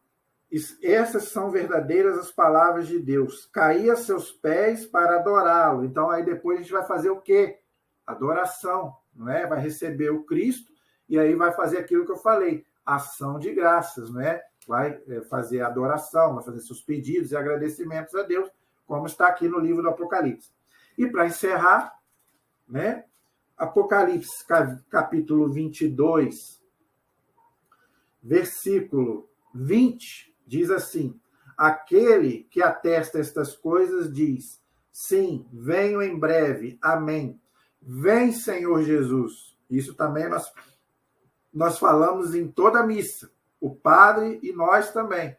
essas são verdadeiras as palavras de Deus. Caí a seus pés para adorá-lo. Então, aí depois a gente vai fazer o quê? Adoração, não é? Vai receber o Cristo e aí vai fazer aquilo que eu falei, ação de graças, não é? Vai fazer adoração, vai fazer seus pedidos e agradecimentos a Deus, como está aqui no livro do Apocalipse. E para encerrar, né? Apocalipse, capítulo 22, versículo 20, diz assim, aquele que atesta estas coisas diz, sim, venho em breve, amém. Vem, Senhor Jesus. Isso também nós falamos em toda a missa. O padre e nós também.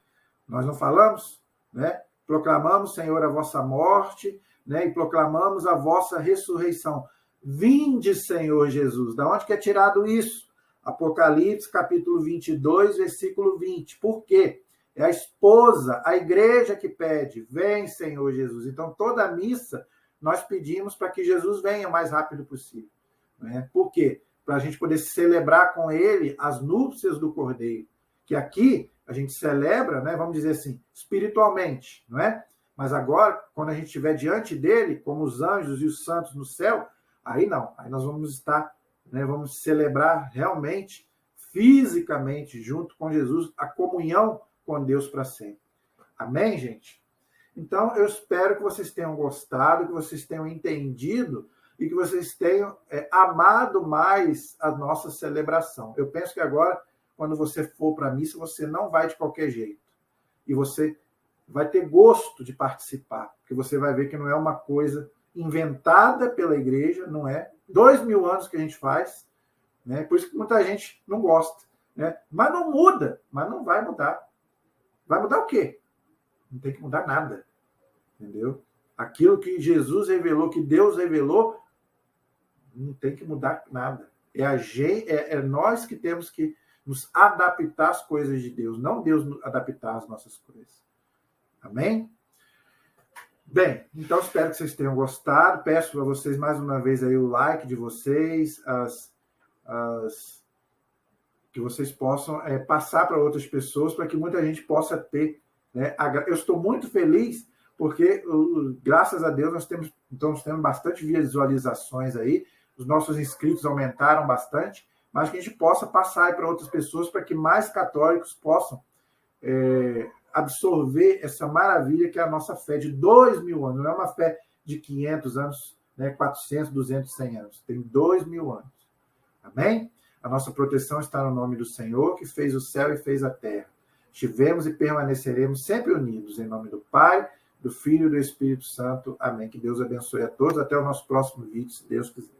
Nós não falamos? Né? Proclamamos, Senhor, a vossa morte, né? E proclamamos a vossa ressurreição. Vinde, Senhor Jesus. Da onde que é tirado isso? Apocalipse, capítulo 22, versículo 20. Por quê? É a esposa, a igreja que pede. Vem, Senhor Jesus. Então, toda a missa, nós pedimos para que Jesus venha o mais rápido possível. Né? Por quê? Para a gente poder celebrar com ele as núpcias do Cordeiro. Que aqui a gente celebra, né, vamos dizer assim, espiritualmente, não é? Mas agora, quando a gente estiver diante dele, como os anjos e os santos no céu, aí não, aí nós vamos estar, né, vamos celebrar realmente, fisicamente, junto com Jesus, a comunhão com Deus para sempre. Amém, gente? Então, eu espero que vocês tenham gostado, que vocês tenham entendido e que vocês tenham amado mais a nossa celebração. Eu penso que agora, quando você for para a missa, você não vai de qualquer jeito. E você vai ter gosto de participar, porque você vai ver que não é uma coisa inventada pela igreja, não é? 2000 anos que a gente faz, né? Por isso que muita gente não gosta, né? Mas não muda, mas não vai mudar. Vai mudar o quê? Não tem que mudar nada, entendeu? Aquilo que Jesus revelou, que Deus revelou, Não tem que mudar nada. É nós que temos que nos adaptar às coisas de Deus, não Deus adaptar às nossas coisas. Amém? Bem, então espero que vocês tenham gostado. Peço a vocês mais uma vez aí o like de vocês, que vocês possam passar para outras pessoas, para que muita gente possa ter. Né? Eu estou muito feliz porque, graças a Deus, estamos tendo bastante visualizações aí, os nossos inscritos aumentaram bastante, mas que a gente possa passar para outras pessoas, para que mais católicos possam absorver essa maravilha que é a nossa fé de 2000 anos. Não é uma fé de 500 anos, né, 400, 200, 100 anos. Tem 2000 anos. Amém? A nossa proteção está no nome do Senhor, que fez o céu e fez a terra. Estivemos e permaneceremos sempre unidos, em nome do Pai, do Filho e do Espírito Santo. Amém. Que Deus abençoe a todos. Até o nosso próximo vídeo, se Deus quiser.